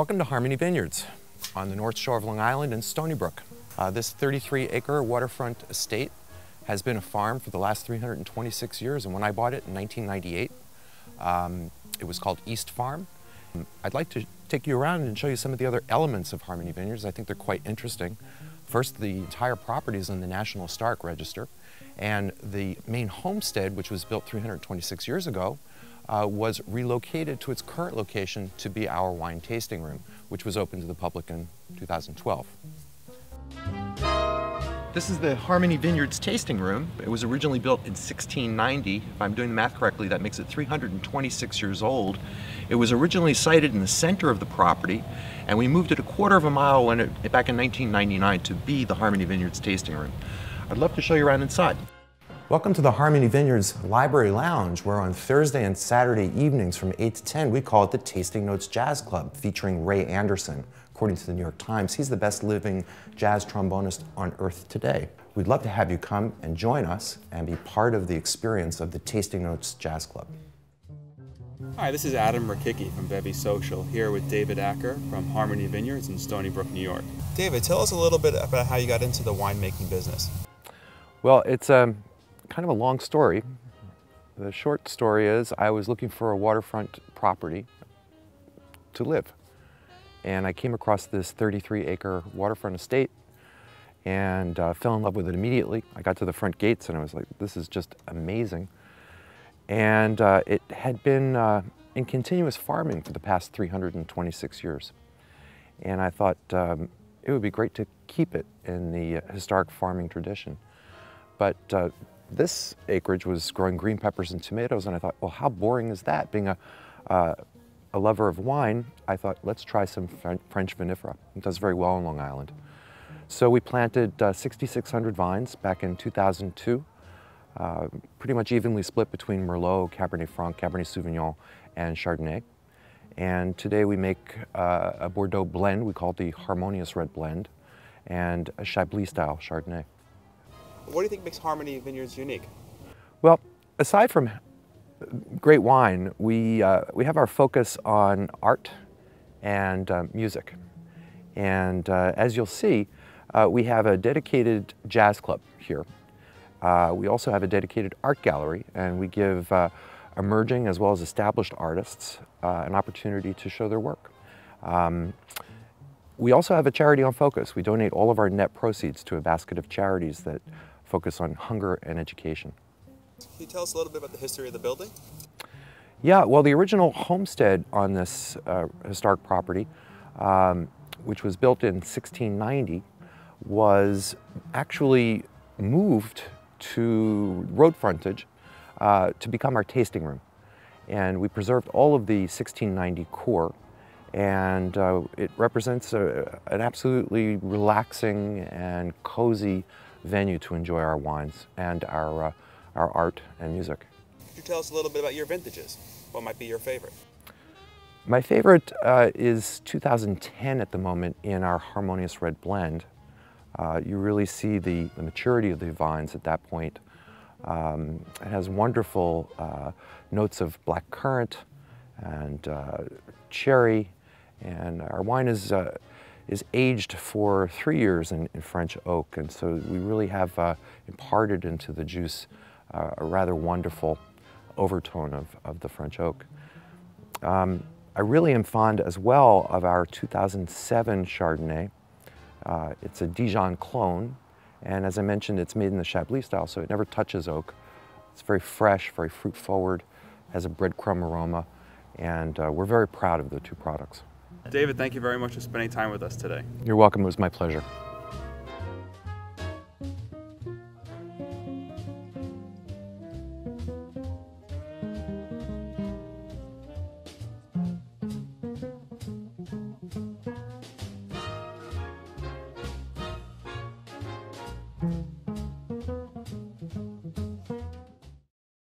Welcome to Harmony Vineyards on the North Shore of Long Island in Stony Brook. This 33-acre waterfront estate has been a farm for the last 326 years, and when I bought it in 1998, it was called East Farm. I'd like to take you around and show you some of the other elements of Harmony Vineyards. I think they're quite interesting. First, the entire property is in the National Historic Register, and the main homestead, which was built 326 years ago, was relocated to its current location to be our wine tasting room, which was open to the public in 2012. This is the Harmony Vineyards tasting room. It was originally built in 1690. If I'm doing the math correctly, that makes it 326 years old. It was originally sited in the center of the property, and we moved it a quarter of a mile back in 1999 to be the Harmony Vineyards tasting room. I'd love to show you around inside. Welcome to the Harmony Vineyards Library Lounge, where on Thursday and Saturday evenings from 8 to 10, we call it the Tasting Notes Jazz Club, featuring Ray Anderson. According to the New York Times, he's the best living jazz trombonist on earth today. We'd love to have you come and join us and be part of the experience of the Tasting Notes Jazz Club. Hi, this is Adam Rakicki from Bevy Social, here with David Acker from Harmony Vineyards in Stony Brook, New York. David, tell us a little bit about how you got into the winemaking business. Well, it's kind of a long story. The short story is I was looking for a waterfront property to live. And I came across this 33-acre waterfront estate and fell in love with it immediately. I got to the front gates and I was like, this is just amazing. And it had been in continuous farming for the past 326 years. And I thought it would be great to keep it in the historic farming tradition. But this acreage was growing green peppers and tomatoes, and I thought, well, how boring is that? Being a lover of wine, I thought, let's try some French vinifera. It does very well on Long Island. So we planted 6,600 vines back in 2002, pretty much evenly split between Merlot, Cabernet Franc, Cabernet Sauvignon, and Chardonnay. And today we make a Bordeaux blend. We call it the Harmonious Red Blend, and a Chablis-style Chardonnay. What do you think makes Harmony Vineyards unique? Well, aside from great wine, we have our focus on art and music. And as you'll see, we have a dedicated jazz club here. We also have a dedicated art gallery, and we give emerging as well as established artists an opportunity to show their work. We also have a charity on focus. We donate all of our net proceeds to a basket of charities that focus on hunger and education. Can you tell us a little bit about the history of the building? Yeah, well, the original homestead on this historic property, which was built in 1690, was actually moved to road frontage to become our tasting room. And we preserved all of the 1690 core, and it represents an absolutely relaxing and cozy venue to enjoy our wines and our art and music. Could you tell us a little bit about your vintages? What might be your favorite? My favorite is 2010 at the moment in our Harmonious Red Blend. You really see the maturity of the vines at that point. It has wonderful notes of black currant and cherry, and our wine is aged for 3 years in French oak, and so we really have imparted into the juice a rather wonderful overtone of the French oak. I really am fond as well of our 2007 Chardonnay. It's a Dijon clone, and as I mentioned, it's made in the Chablis style, so it never touches oak. It's very fresh, very fruit forward, has a breadcrumb aroma, and we're very proud of the two products. David, thank you very much for spending time with us today. You're welcome. It was my pleasure.